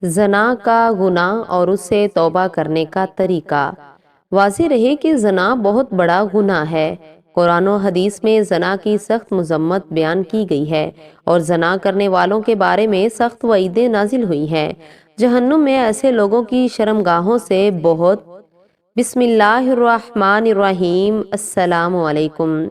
زنا کا گناہ اور اس سے توبہ کرنے کا طریقہ۔ واضح رہے کہ زنا بہت بڑا گناہ ہے۔ قرآن و حدیث میں زنا کی سخت مذمت بیان کی گئی ہے اور زنا کرنے والوں کے بارے میں سخت وعیدیں نازل ہوئی ہیں۔ جہنم میں ایسے لوگوں کی شرمگاہوں سے بہت۔ بسم اللہ الرحمن الرحیم۔ السلام علیکم۔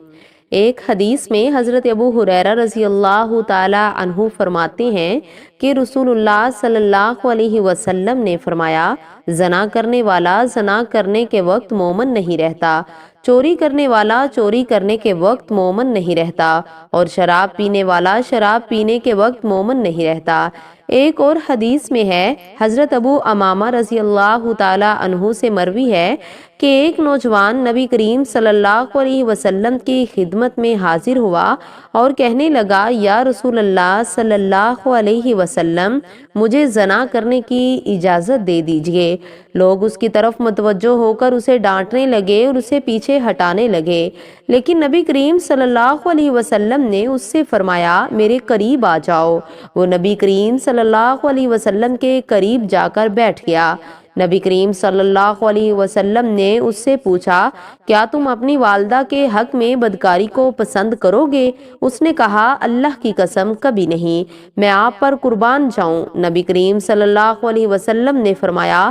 ایک حدیث میں حضرت ابو ہریرہ رضی اللہ تعالی عنہ فرماتے ہیں کہ رسول اللہ صلی اللہ علیہ وسلم نے فرمایا، زنا کرنے والا زنا کرنے کے وقت مومن نہیں رہتا، چوری کرنے والا چوری کرنے کے وقت مومن نہیں رہتا، اور شراب پینے والا شراب پینے کے وقت مومن نہیں رہتا۔ ایک اور حدیث میں ہے، حضرت ابو امامہ رضی اللہ تعالی عنہ سے مروی ہے کہ ایک نوجوان نبی کریم صلی اللہ علیہ وسلم کی خدمت میں حاضر ہوا اور کہنے لگا، یا رسول اللہ صلی اللہ علیہ وسلم، مجھے زنا کرنے کی اجازت دے دیجئے۔ لوگ اس کی طرف متوجہ ہو کر اسے ڈانٹنے لگے اور اسے پیچھے ہٹانے لگے، لیکن نبی کریم صلی اللہ علیہ وسلم نے اس سے فرمایا، میرے قریب آ جاؤ۔ وہ نبی کریم صلی اللہ علیہ وسلم کے قریب جا کر بیٹھ گیا۔ نبی کریم صلی اللہ علیہ وسلم نے اس سے پوچھا، کیا تم اپنی والدہ کے حق میں بدکاری کو پسند کرو گے؟ اس نے کہا، اللہ کی قسم کبھی نہیں، میں آپ پر قربان جاؤں۔ نبی کریم صلی اللہ علیہ وسلم نے فرمایا،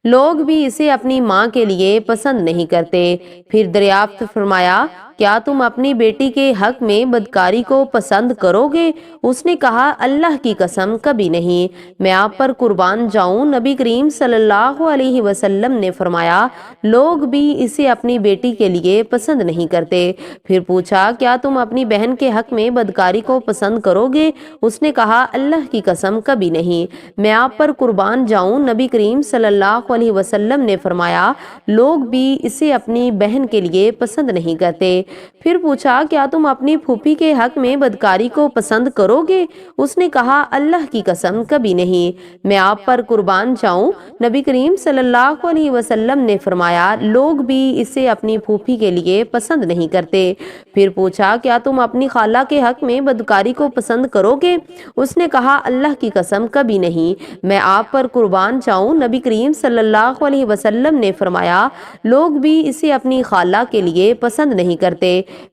لوگ بھی اسے اپنی ماں کے لیے پسند نہیں کرتے۔ پھر دریافت فرمایا، کیا تم اپنی بیٹی کے حق میں بدکاری کو پسند کرو گے؟ اس نے کہا، اللہ کی قسم کبھی نہیں، میں آپ پر قربان جاؤں۔ نبی کریم صلی اللہ علیہ وسلم نے فرمایا، لوگ بھی اسے اپنی بیٹی کے لیے پسند نہیں کرتے۔ پھر پوچھا، کیا تم اپنی بہن کے حق میں بدکاری کو پسند کرو گے؟ اس نے کہا، اللہ کی قسم کبھی نہیں، میں آپ پر قربان جاؤں۔ نبی کریم صلی اللہ علیہ وسلم نے فرمایا، لوگ بھی اسے اپنی بہن کے لیے پسند نہیں کرتے۔ پھر پوچھا، کیا تم اپنی پھوپھی کے حق میں بدکاری کو پسند کرو گے؟ اس نے کہا، اللہ کی قسم کبھی نہیں، میں آپ پر قربان جاؤں۔ نبی کریم صلی اللہ علیہ وسلم نے فرمایا، لوگ بھی اسے اپنی پھوپھی کے لیے پسند نہیں کرتے۔ پھر پوچھا، کیا تم اپنی خالہ کے حق میں بدکاری کو پسند کرو گے؟ اس نے کہا، اللہ کی قسم کبھی نہیں، میں آپ پر قربان جاؤں۔ نبی کریم صلی اللہ علیہ وسلم نے فرمایا، لوگ بھی اسے اپنی خالہ کے لیے پسند نہیں کرتے۔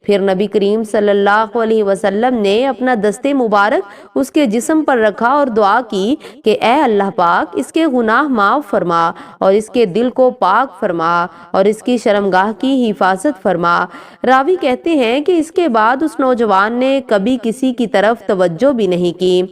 پھر نبی کریم صلی اللہ علیہ وسلم نے اپنا دست مبارک اس کے جسم پر رکھا اور دعا کی کہ اے اللہ پاک، اس کے گناہ معاف فرما اور اس کے دل کو پاک فرما اور اس کی شرمگاہ کی حفاظت فرما۔ راوی کہتے ہیں کہ اس کے بعد اس نوجوان نے کبھی کسی کی طرف توجہ بھی نہیں کی،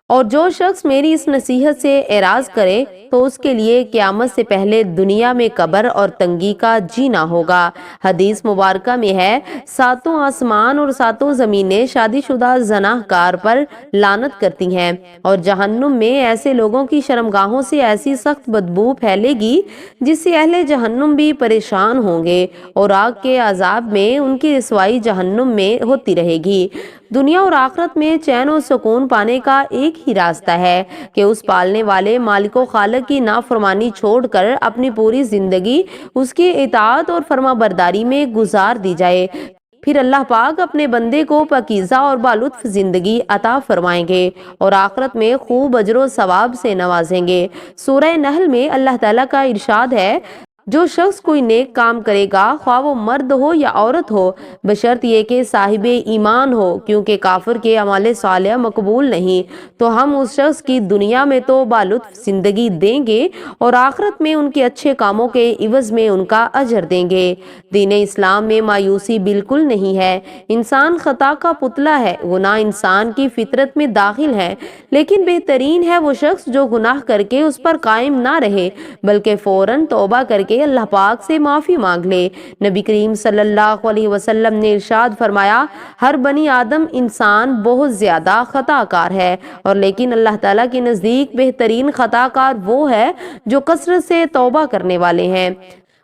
اور جو شخص میری اس نصیحت سے اعراض کرے تو اس کے لیے قیامت سے پہلے دنیا میں قبر اور تنگی کا جینا ہوگا۔ حدیث مبارکہ میں ہے، ساتوں آسمان اور ساتوں زمینیں شادی شدہ زناہ کار پر لعنت کرتی ہیں، اور جہنم میں ایسے لوگوں کی شرمگاہوں سے ایسی سخت بدبو پھیلے گی جس سے اہل جہنم بھی پریشان ہوں گے، اور آگ کے عذاب میں ان کی رسوائی جہنم میں ہوتی رہے گی۔ دنیا اور آخرت میں چین و سکون پانے کا ایک ہی راستہ ہے کہ اس پالنے والے مالک و خالق کی نافرمانی چھوڑ کر اپنی پوری زندگی اس کی اطاعت اور فرما برداری میں گزار دی جائے۔ پھر اللہ پاک اپنے بندے کو پاکیزہ اور بالطف زندگی عطا فرمائیں گے اور آخرت میں خوب اجر و ثواب سے نوازیں گے۔ سورہ نحل میں اللہ تعالیٰ کا ارشاد ہے، جو شخص کوئی نیک کام کرے گا، خواہ وہ مرد ہو یا عورت ہو، بشرط یہ کہ صاحب ایمان ہو، کیونکہ کافر کے اعمال صالحہ مقبول نہیں، تو ہم اس شخص کی دنیا میں تو بالطف زندگی دیں گے اور آخرت میں ان کے اچھے کاموں کے عوض میں ان کا اجر دیں گے۔ دین اسلام میں مایوسی بالکل نہیں ہے۔ انسان خطا کا پتلا ہے، گناہ انسان کی فطرت میں داخل ہے، لیکن بہترین ہے وہ شخص جو گناہ کر کے اس پر قائم نہ رہے بلکہ فوراً توبہ کر کے اللہ پاک سے معافی مانگ لے۔ نبی کریم صلی اللہ علیہ وسلم نے ارشاد فرمایا، ہر بنی آدم انسان بہت زیادہ خطا کار ہے، اور لیکن اللہ تعالیٰ کے نزدیک بہترین خطا کار وہ ہے جو کثرت سے توبہ کرنے والے ہیں۔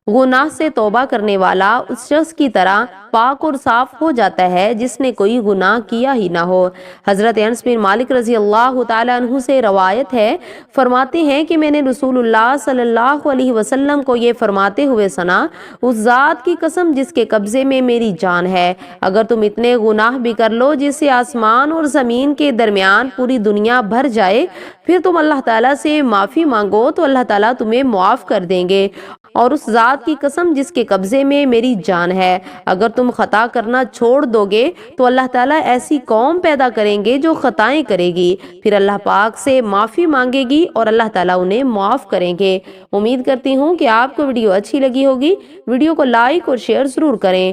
گناہ سے توبہ کرنے والا اس شخص کی طرح پاک اور صاف ہو جاتا ہے جس نے کوئی گناہ کیا ہی نہ ہو۔ حضرت انس بن مالک رضی اللہ تعالیٰ عنہ سے روایت ہے، فرماتے ہیں کہ میں نے رسول اللہ صلی اللہ علیہ وسلم کو یہ فرماتے ہوئے سنا، اس ذات کی قسم جس کے قبضے میں میری جان ہے، اگر تم اتنے گناہ بھی کر لو جس سے آسمان اور زمین کے درمیان پوری دنیا بھر جائے، پھر تم اللہ تعالیٰ سے معافی مانگو تو اللہ تعالیٰ تمہیں معاف کر دیں گے، اور اس ذات کی قسم جس کے قبضے میں میری جان ہے، اگر تم خطا کرنا چھوڑ دو گے تو اللہ تعالیٰ ایسی قوم پیدا کریں گے جو خطائیں کرے گی، پھر اللہ پاک سے معافی مانگے گی اور اللہ تعالیٰ انہیں معاف کریں گے۔ امید کرتی ہوں کہ آپ کو ویڈیو اچھی لگی ہوگی۔ ویڈیو کو لائک اور شیئر ضرور کریں۔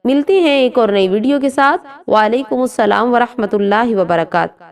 ملتے ہیں ایک اور نئی ویڈیو کے ساتھ۔ وعلیکم السلام ورحمۃ اللہ وبرکاتہ۔